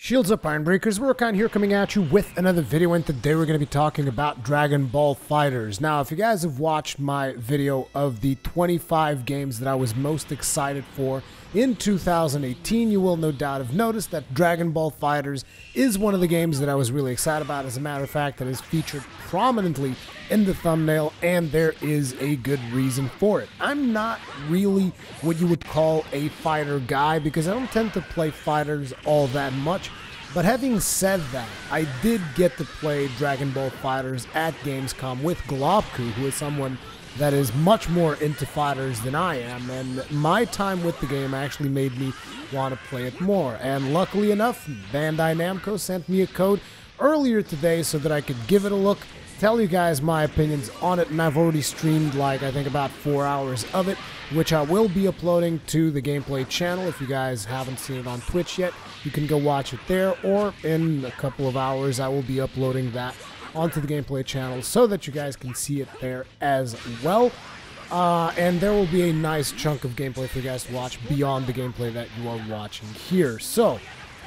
Shields up, Iron Breakers. Rurikhan here coming at you with another video, and today we're going to be talking about Dragon Ball FighterZ. Now, if you guys have watched my video of the 25 games that I was most excited for in 2018, you will no doubt have noticed that Dragon Ball FighterZ is one of the games that I was really excited about. As a matter of fact, that is featured prominently in the thumbnail, and there is a good reason for it. I'm not really what you would call a fighter guy because I don't tend to play fighters all that much. But having said that, I did get to play Dragon Ball FighterZ at Gamescom with Globku, who is someone that is much more into fighters than I am, and my time with the game actually made me want to play it more. And luckily enough, Bandai Namco sent me a code earlier today so that I could give it a look, tell you guys my opinions on it, and I've already streamed I think about 4 hours of it, which I will be uploading to the gameplay channel. If you guys haven't seen it on Twitch yet, you can go watch it there, or in a couple of hours I will be uploading that onto the gameplay channel so that you guys can see it there as well. And there will be a nice chunk of gameplay for you guys to watch beyond the gameplay that you are watching here. So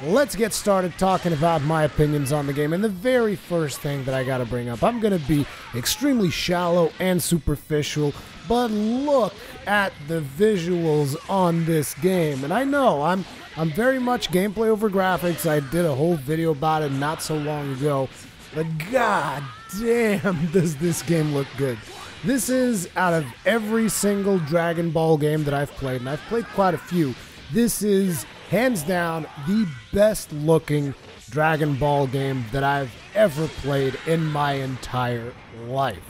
let's get started talking about my opinions on the game. And the very first thing that I gotta bring up, I'm gonna be extremely shallow and superficial, but look at the visuals on this game. And I know I'm very much gameplay over graphics. I did a whole video about it not so long ago, but god damn does this game look good. This is, out of every single Dragon Ball game that I've played, and I've played quite a few, this is hands down the best looking Dragon Ball game that I've ever played in my entire life.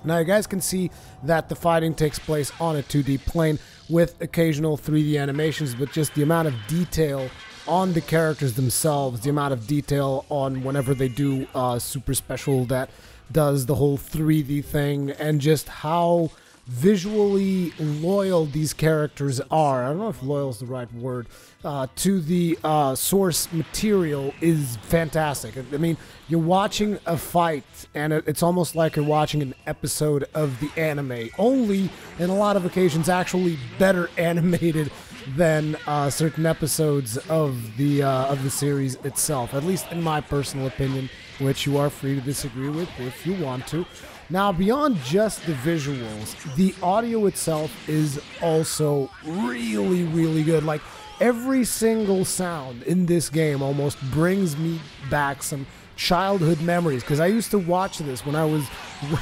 Now you guys can see that the fighting takes place on a 2D plane with occasional 3D animations, but just the amount of detail on the characters themselves, the amount of detail on whenever they do super special that does the whole 3D thing, and just how visually loyal these characters are. I don't know if loyal is the right word, to the source material is fantastic. I mean, you're watching a fight, and it's almost like you're watching an episode of the anime, only in a lot of occasions actually better animated than certain episodes of the series itself, at least in my personal opinion, which you are free to disagree with if you want to. Now, beyond just the visuals, the audio itself is also really, really good. Like, every single sound in this game almost brings me back some childhood memories, because I used to watch this when I was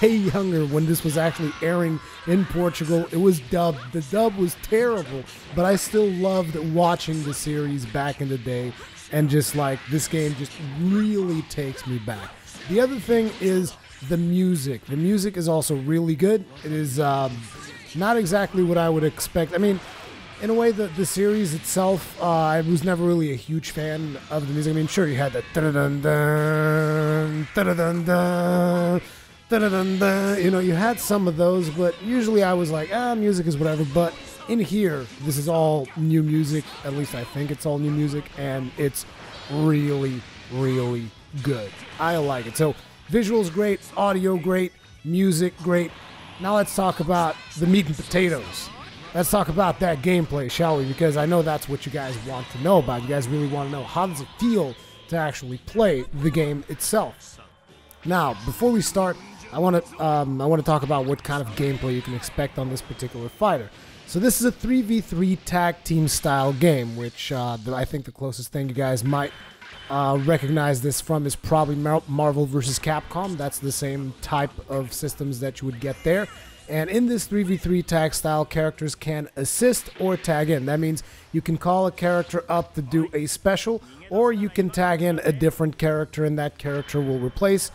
way younger, when this was actually airing in Portugal. It was dubbed. The dub was terrible, but I still loved watching the series back in the day, and just like, this game just really takes me back. The other thing is the music. The music is also really good. It is not exactly what I would expect. I mean, in a way, the series itself, I was never really a huge fan of the music. I mean, sure, you had the da-da-dun-dun, da-da-dun-dun, da-da-dun-dun, you know, you had some of those, but usually I was like, music is whatever. But in here, this is all new music. At least I think it's all new music, and it's really, really good. I like it. So, visuals great, audio great, music great. Now let's talk about the meat and potatoes. Let's talk about that gameplay, shall we? Because I know that's what you guys want to know about. You guys really want to know, how does it feel to actually play the game itself? Now, before we start, I want to talk about what kind of gameplay you can expect on this particular fighter. So this is a 3v3 tag team style game, which I think the closest thing you guys might recognize this from is probably Marvel vs. Capcom. That's the same type of systems that you would get there. And in this 3v3 tag style, characters can assist or tag in. That means you can call a character up to do a special, or you can tag in a different character, and that character will replace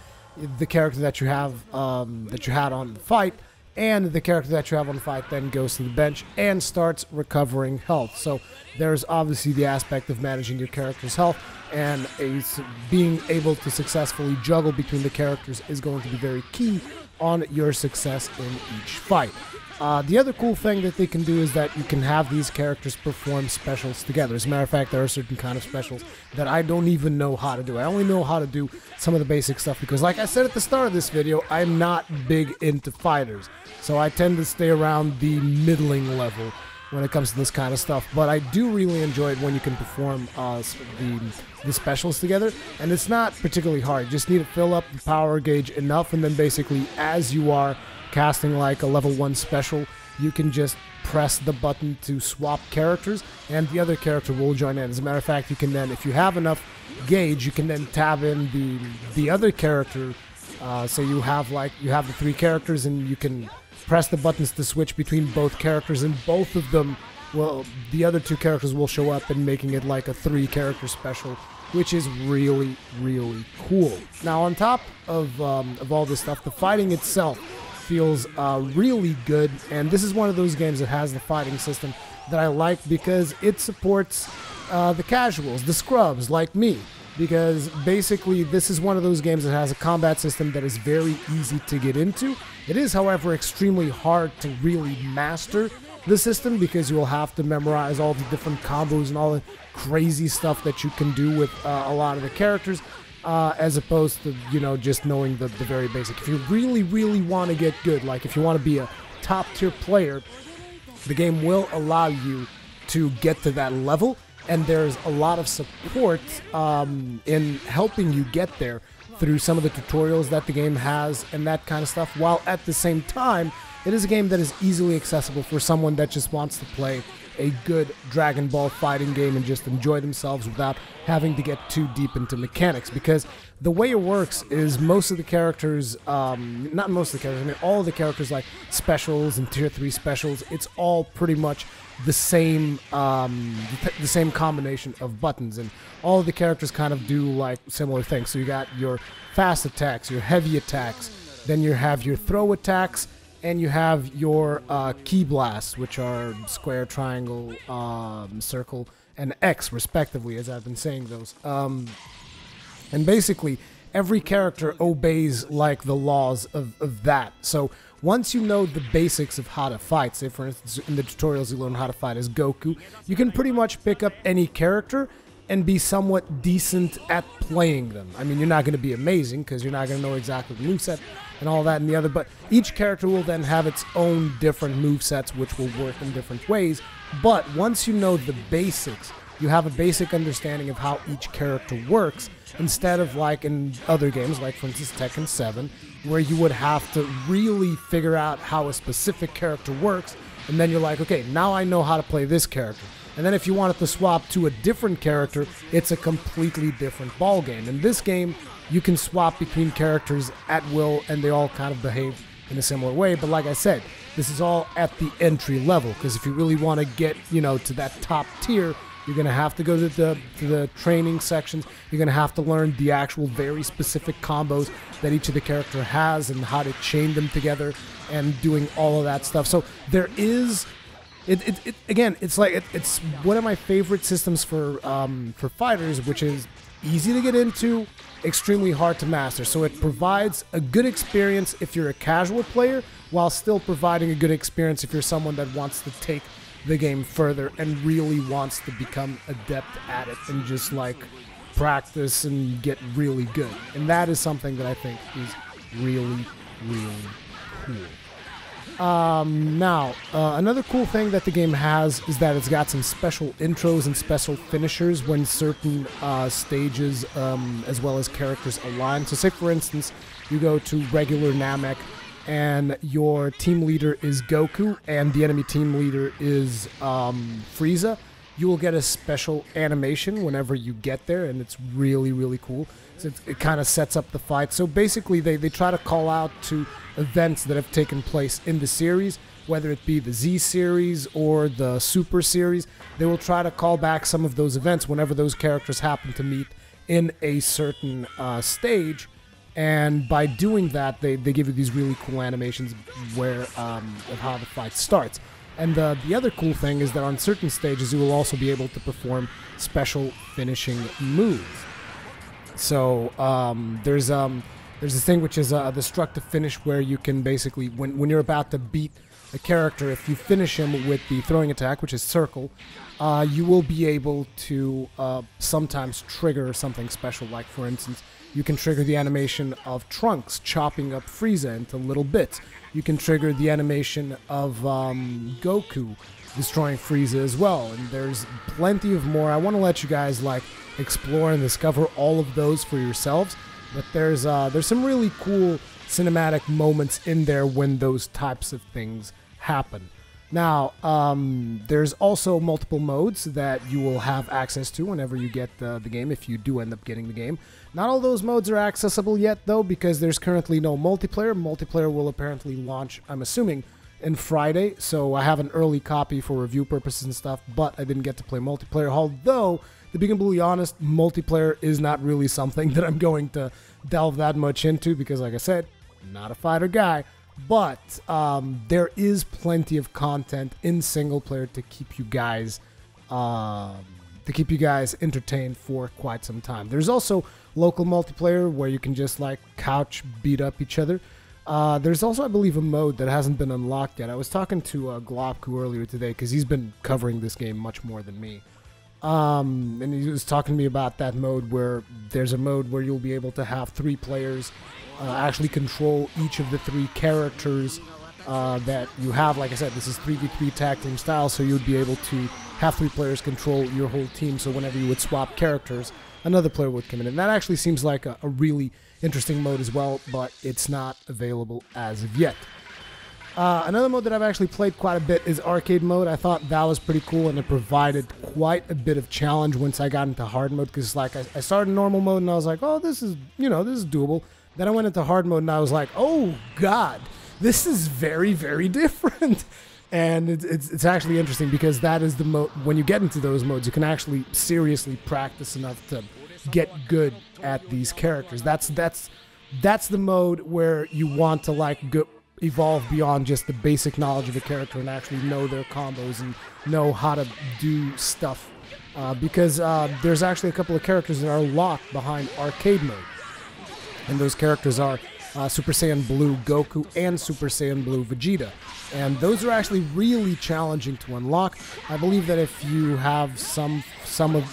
the character that you have that you had on the fight, and the character that you have on the fight then goes to the bench and starts recovering health. So there's obviously the aspect of managing your character's health, and being able to successfully juggle between the characters is going to be very key on your success in each fight. The other cool thing that they can do is that you can have these characters perform specials together. As a matter of fact, there are certain kind of specials that I don't even know how to do. I only know how to do some of the basic stuff because, like I said at the start of this video, I'm not big into fighters. So I tend to stay around the middling level when it comes to this kind of stuff, but I do really enjoy it when you can perform the specials together, and it's not particularly hard. You just need to fill up the power gauge enough, and then basically as you are casting like a level 1 special, you can just press the button to swap characters, and the other character will join in. As a matter of fact, you can then, if you have enough gauge, you can then tab in the other character. So you have the 3 characters, and you can press the buttons to switch between both characters, and both of them will, the other 2 characters will show up, and making it like a 3-character special, which is really, really cool. Now, on top of all this stuff, the fighting itself feels really good, and this is one of those games that has the fighting system that I like because it supports the casuals, the scrubs like me, because basically this is one of those games that has a combat system that is very easy to get into. It is, however, extremely hard to really master the system because you will have to memorize all the different combos and all the crazy stuff that you can do with a lot of the characters, as opposed to, you know, just knowing the very basic. If you really, really want to get good, like if you want to be a top-tier player, the game will allow you to get to that level, and there's a lot of support in helping you get there through some of the tutorials that the game has and that kind of stuff, while at the same time, it is a game that is easily accessible for someone that just wants to play a good Dragon Ball fighting game and just enjoy themselves without having to get too deep into mechanics. Because the way it works is most of the characters, not most of the characters, I mean all of the characters, like specials and tier 3 specials, it's all pretty much the same combination of buttons, and all of the characters kind of do like similar things. So you got your fast attacks, your heavy attacks, then you have your throw attacks, and you have your key blasts, which are square, triangle, circle, and X, respectively, as I've been saying those. And basically, every character obeys like the laws of that. So once you know the basics of how to fight, say for instance in the tutorials you learn how to fight as Goku, you can pretty much pick up any character and be somewhat decent at playing them. I mean, you're not going to be amazing because you're not going to know exactly the moveset and all that and the other, but each character will then have its own different movesets which will work in different ways. But once you know the basics, you have a basic understanding of how each character works, instead of like in other games, like for instance Tekken 7, where you would have to really figure out how a specific character works, and then you're like, okay, now I know how to play this character. And then if you wanted to swap to a different character, it's a completely different ball game. In this game, you can swap between characters at will, and they all kind of behave in a similar way. But like I said, this is all at the entry level, because if you really want to get, you know, to that top tier, you're going to have to go to the training sections. You're going to have to learn the actual very specific combos that each of the character has and how to chain them together and doing all of that stuff. So there is... Again, it's like it's one of my favorite systems for fighters, which is easy to get into, extremely hard to master. So it provides a good experience if you're a casual player, while still providing a good experience if you're someone that wants to take the game further and really wants to become adept at it and just like practice and get really good. And that is something that I think is really, really cool. Now, another cool thing that the game has is that it's got some special intros and special finishers when certain stages as well as characters align. So say for instance, you go to regular Namek and your team leader is Goku and the enemy team leader is Frieza. You will get a special animation whenever you get there, and it's really, really cool. So it kind of sets up the fight. So basically, they try to call out to events that have taken place in the series, whether it be the Z series or the Super series. They will try to call back some of those events whenever those characters happen to meet in a certain stage. And by doing that, they give you these really cool animations where of how the fight starts. And the other cool thing is that on certain stages, you will also be able to perform special finishing moves. So there's this thing which is a destructive finish, where you can basically, when you're about to beat a character, if you finish him with the throwing attack, which is circle, you will be able to sometimes trigger something special. Like for instance, you can trigger the animation of Trunks chopping up Frieza into little bits. You can trigger the animation of Goku destroying Frieza as well. And there's plenty of more. I want to let you guys like explore and discover all of those for yourselves. But there's some really cool cinematic moments in there when those types of things happen. Now, there's also multiple modes that you will have access to whenever you get the game, if you do end up getting the game. Not all those modes are accessible yet, though, because there's currently no multiplayer. Multiplayer will apparently launch, I'm assuming, in Friday, so I have an early copy for review purposes and stuff, but I didn't get to play multiplayer, although, to be completely honest, multiplayer is not really something that I'm going to delve that much into, because, like I said, I'm not a fighter guy. But there is plenty of content in single player to keep you guys entertained for quite some time. There's also local multiplayer where you can just like couch beat up each other. There's also, I believe, a mode that hasn't been unlocked yet. I was talking to Globku earlier today because he's been covering this game much more than me. And he was talking to me about that mode where there's a mode where you'll be able to have 3 players actually control each of the 3 characters that you have. Like I said, this is 3v3 tag team style, so you'd be able to have 3 players control your whole team, so whenever you would swap characters, another player would come in. And that actually seems like a really interesting mode as well, but it's not available as of yet. Another mode that I've actually played quite a bit is arcade mode. I thought that was pretty cool, and it provided quite a bit of challenge once I got into hard mode, because like I started in normal mode and I was like, oh, this is doable. Then I went into hard mode and I was like, oh god, this is very, very different. And it's actually interesting, because that is the mode, when you get into those modes, you can actually seriously practice enough to get good at these characters. That's the mode where you want to like evolve beyond just the basic knowledge of a character and actually know their combos and know how to do stuff. Because there's actually a couple of characters that are locked behind arcade mode. And those characters are Super Saiyan Blue Goku and Super Saiyan Blue Vegeta. And those are actually really challenging to unlock. I believe that if you have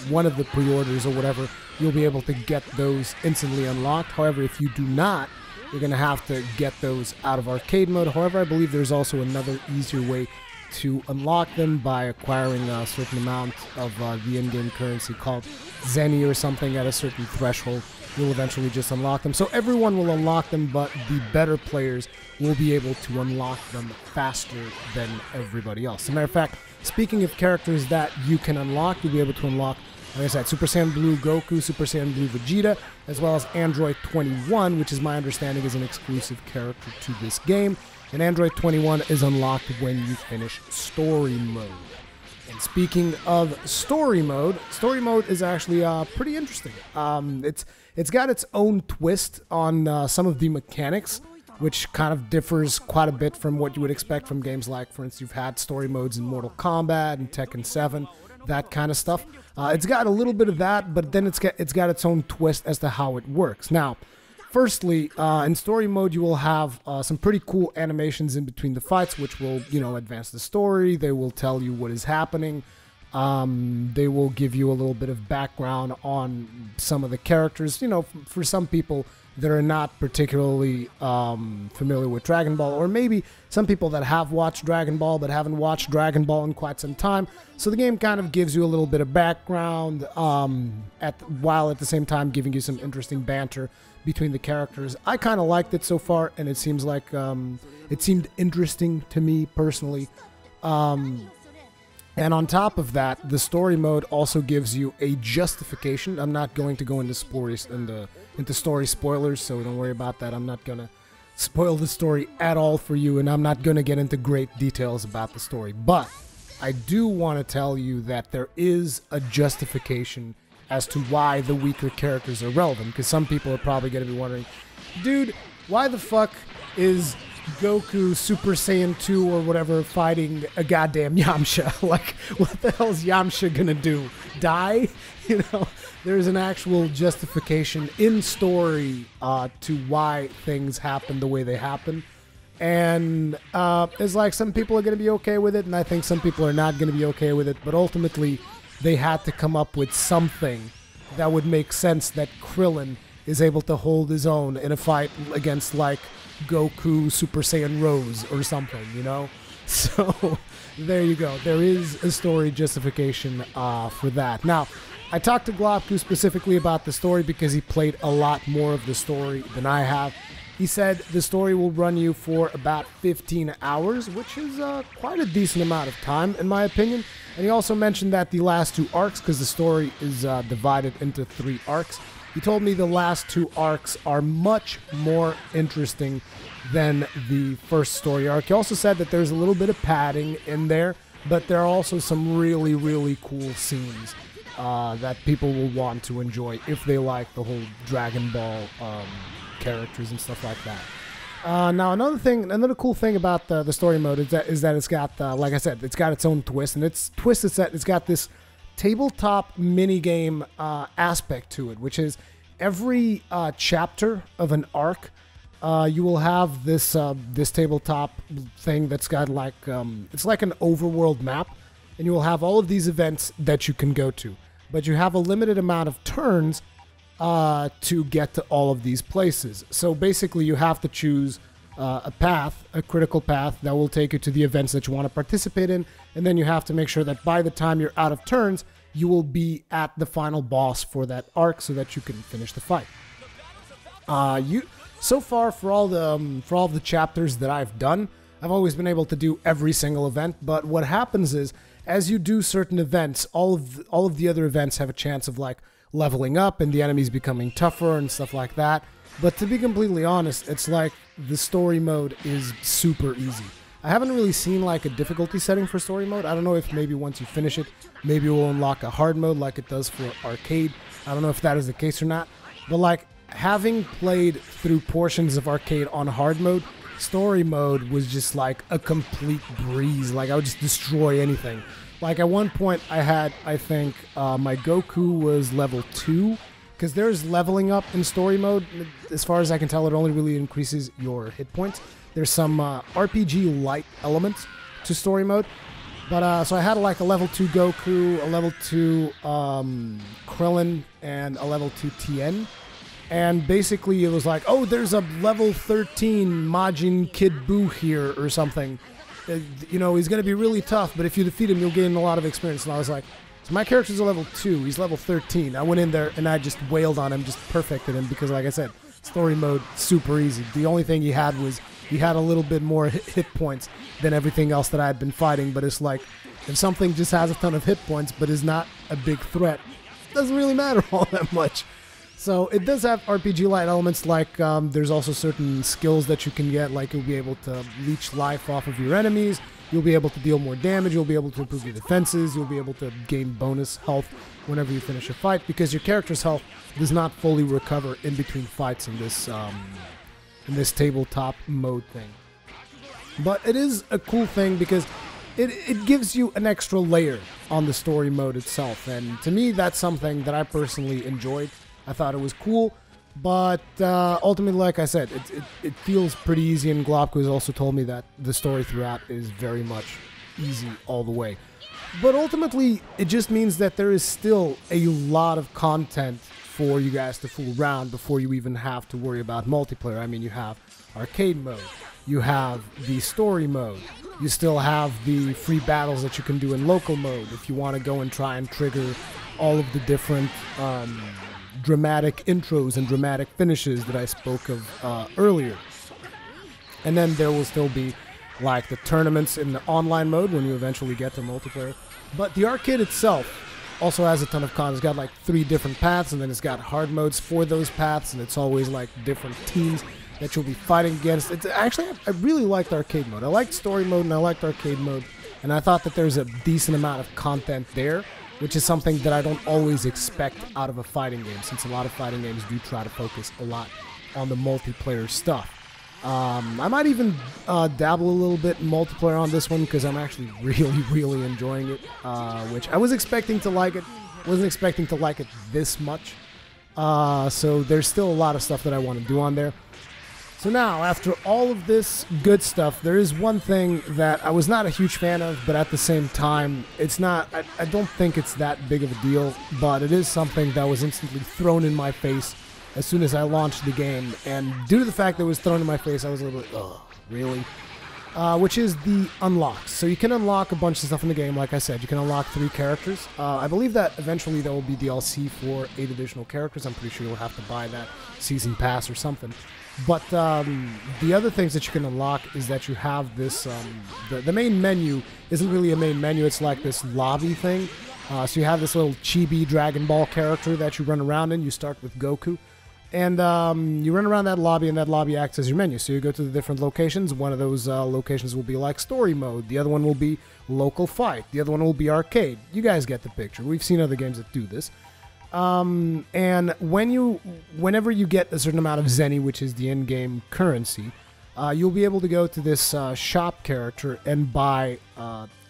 one of the pre-orders or whatever, you'll be able to get those instantly unlocked. However, if you do not, you're going to have to get those out of arcade mode. However, I believe there's also another easier way to unlock them by acquiring a certain amount of the in-game currency called Zenny or something at a certain threshold. You'll eventually just unlock them. So everyone will unlock them, but the better players will be able to unlock them faster than everybody else. As a matter of fact, speaking of characters that you can unlock, you'll be able to unlock, like I said, Super Saiyan Blue Goku, Super Saiyan Blue Vegeta, as well as Android 21, which is my understanding is an exclusive character to this game. And Android 21 is unlocked when you finish story mode. And speaking of story mode is actually pretty interesting. It's got its own twist on some of the mechanics, which kind of differs quite a bit from what you would expect from games like, for instance, you've had story modes in Mortal Kombat and Tekken 7, that kind of stuff. It's got a little bit of that, but then it's got its own twist as to how it works. Now, firstly, in story mode, you will have some pretty cool animations in between the fights, which will, advance the story. They will tell you what is happening. They will give you a little bit of background on some of the characters. For some people that are not particularly familiar with Dragon Ball, or maybe some people that have watched Dragon Ball but haven't watched Dragon Ball in quite some time. So the game kind of gives you a little bit of background while at the same time giving you some interesting banter between the characters. I kind of liked it so far, and it seems like it seemed interesting to me personally. And on top of that, the story mode also gives you a justification. I'm not going to go into story spoilers, so don't worry about that. I'm not going to spoil the story at all for you, and I'm not going to get into great details about the story. But I do want to tell you that there is a justification as to why the weaker characters are relevant, because some people are probably going to be wondering, dude, why the fuck is Goku Super Saiyan 2 or whatever fighting a goddamn Yamcha? Like, what the hell is Yamcha gonna do? Die? There's an actual justification in story to why things happen the way they happen. And it's like some people are gonna be okay with it, and I think some people are not gonna be okay with it, but ultimately they had to come up with something that would make sense that Krillin is able to hold his own in a fight against, like, Goku Super Saiyan Rose or something, So there you go. There is a story justification for that. Now, I talked to Globku specifically about the story because he played a lot more of the story than I have. He said the story will run you for about 15 hours, which is quite a decent amount of time, in my opinion. And he also mentioned that the last 2 arcs, because the story is divided into 3 arcs, he told me the last 2 arcs are much more interesting than the first story arc. He also said that there's a little bit of padding in there, but there are also some really, really cool scenes that people will want to enjoy if they like the whole Dragon Ball characters and stuff like that. Now, another cool thing about the story mode is that it's got, like I said, it's got its own twist, and its twist is that it's got this tabletop minigame aspect to it, which is every chapter of an arc, you will have this this tabletop thing that's got like it's like an overworld map, and you will have all of these events that you can go to, but you have a limited amount of turns to get to all of these places. So basically you have to choose a path, a critical path that will take you to the events that you want to participate in, and then you have to make sure that by the time you're out of turns, you will be at the final boss for that arc so that you can finish the fight. So far for all the chapters that I've done, I've always been able to do every single event, but what happens is as you do certain events, all of the other events have a chance of like leveling up and the enemies becoming tougher and stuff like that. But to be completely honest, it's like the story mode is super easy. I haven't really seen like a difficulty setting for story mode. I don't know if maybe once you finish it, maybe it will unlock a hard mode like it does for arcade. I don't know if that is the case or not. But like having played through portions of arcade on hard mode, story mode was just like a complete breeze. Like I would just destroy anything. Like at one point I had, I think, my Goku was level 2, because there's leveling up in story mode. As far as I can tell, it only really increases your hit points. There's some RPG-light elements to story mode. But so I had like a level 2 Goku, a level 2 Krillin, and a level 2 Tien. And basically it was like, oh, there's a level 13 Majin Kid Buu here or something. You know, he's going to be really tough, but if you defeat him, you'll gain a lot of experience. And I was like, so my character's a level 2, he's level 13. I went in there and I just wailed on him, just perfected him, because like I said, story mode, super easy. The only thing he had was, he had a little bit more hit points than everything else that I had been fighting, but it's like, if something just has a ton of hit points but is not a big threat, it doesn't really matter all that much. So it does have RPG-like elements, like there's also certain skills that you can get, like you'll be able to leech life off of your enemies, you'll be able to deal more damage, you'll be able to improve your defenses, you'll be able to gain bonus health whenever you finish a fight, because your character's health does not fully recover in between fights in this tabletop mode thing. But it is a cool thing because it gives you an extra layer on the story mode itself, and to me that's something that I personally enjoyed. I thought it was cool, but ultimately, like I said, it feels pretty easy, and Globku has also told me that the story throughout is very much easy all the way. But ultimately, it just means that there is still a lot of content for you guys to fool around before you even have to worry about multiplayer. I mean, you have arcade mode, you have the story mode, you still have the free battles that you can do in local mode if you want to go and try and trigger all of the different dramatic intros and dramatic finishes that I spoke of earlier. And then there will still be like the tournaments in the online mode when you eventually get to multiplayer. But the arcade itself also has a ton of content. It's got like 3 different paths, and then it's got hard modes for those paths, and it's always like different teams that you'll be fighting against. It's actually, I really liked arcade mode. I liked story mode and I liked arcade mode, and I thought that there's a decent amount of content there, which is something that I don't always expect out of a fighting game, since a lot of fighting games do try to focus a lot on the multiplayer stuff. I might even dabble a little bit in multiplayer on this one, because I'm actually really enjoying it, which I was expecting to like it. Wasn't expecting to like it this much. So there's still a lot of stuff that I want to do on there. So now, after all of this good stuff, there is one thing that I was not a huge fan of, but at the same time, it's not, I don't think it's that big of a deal, but it is something that was instantly thrown in my face as soon as I launched the game, and due to the fact that it was thrown in my face, I was a little bit, ugh, really? which is the unlocks. So you can unlock a bunch of stuff in the game. Like I said, you can unlock 3 characters. I believe that eventually there will be DLC for 8 additional characters. I'm pretty sure you'll have to buy that season pass or something. But the other things that you can unlock is that you have this, the main menu isn't really a main menu, it's like this lobby thing. So you have this little chibi Dragon Ball character that you run around in. You start with Goku. And you run around that lobby, and that lobby acts as your menu. So you go to the different locations. One of those locations will be like story mode. The other one will be local fight. The other one will be arcade. You guys get the picture. We've seen other games that do this. And whenever you get a certain amount of Zenny, which is the in-game currency, you'll be able to go to this shop character and buy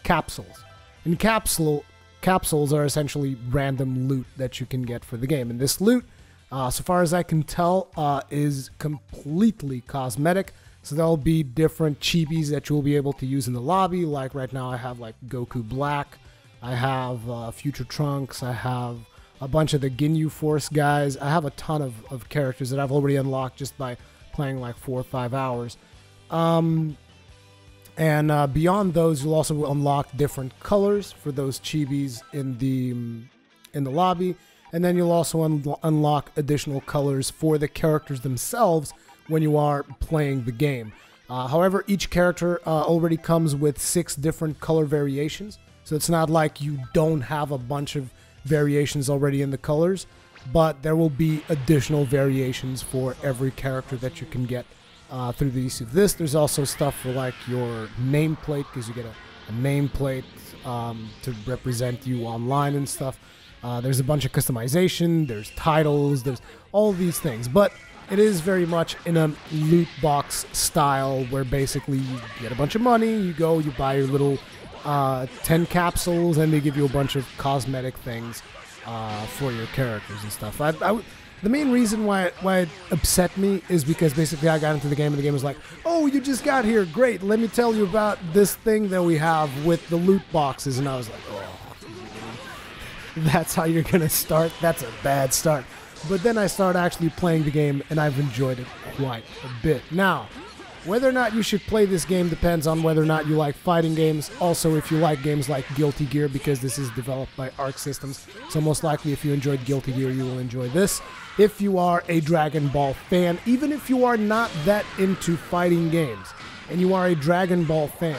capsules. And capsules are essentially random loot that you can get for the game. And this loot, so far as I can tell, is completely cosmetic. So there'll be different chibis that you'll be able to use in the lobby. Like right now I have like Goku Black, I have Future Trunks, I have a bunch of the Ginyu Force guys. I have a ton of characters that I've already unlocked just by playing like 4 or 5 hours. And beyond those, you'll also unlock different colors for those chibis in the lobby. And then you'll also unlock additional colors for the characters themselves when you are playing the game. However, each character already comes with 6 different color variations. So it's not like you don't have a bunch of variations already in the colors, but there will be additional variations for every character that you can get through the use of this. There's also stuff for like your nameplate, because you get a nameplate to represent you online and stuff. There's a bunch of customization, there's titles, there's all these things, but it is very much in a loot box style where basically you get a bunch of money, you go, you buy your little 10 capsules, and they give you a bunch of cosmetic things for your characters and stuff. The main reason why it upset me is because basically I got into the game and the game was like, oh, you just got here, great, let me tell you about this thing that we have with the loot boxes, and I was like, oh, that's how you're gonna start? That's a bad start. But then I started actually playing the game, and I've enjoyed it quite a bit. Now, whether or not you should play this game depends on whether or not you like fighting games. Also, if you like games like Guilty Gear, because this is developed by Arc Systems. So most likely if you enjoyed Guilty Gear, you will enjoy this. If you are a Dragon Ball fan, even if you are not that into fighting games, and you are a Dragon Ball fan,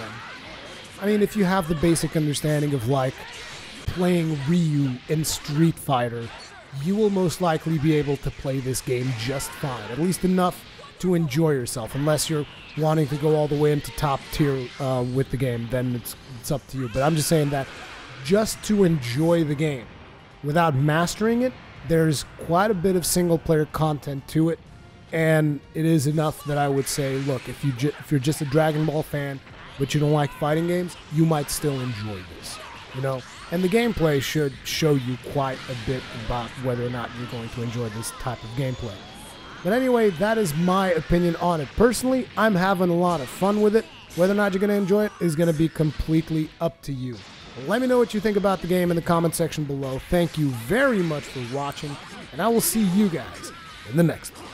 I mean, if you have the basic understanding of like playing Ryu in Street Fighter, you will most likely be able to play this game just fine. At least enough to enjoy yourself, unless you're wanting to go all the way into top tier with the game, then it's up to you. But I'm just saying that just to enjoy the game without mastering it, there's quite a bit of single player content to it, and it is enough that I would say, look, if you're just a Dragon Ball fan but you don't like fighting games, you might still enjoy this, you know. And the gameplay should show you quite a bit about whether or not you're going to enjoy this type of gameplay. But anyway, that is my opinion on it. Personally, I'm having a lot of fun with it. Whether or not you're going to enjoy it is going to be completely up to you. Let me know what you think about the game in the comment section below. Thank you very much for watching, and I will see you guys in the next one.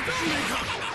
Rurikhan!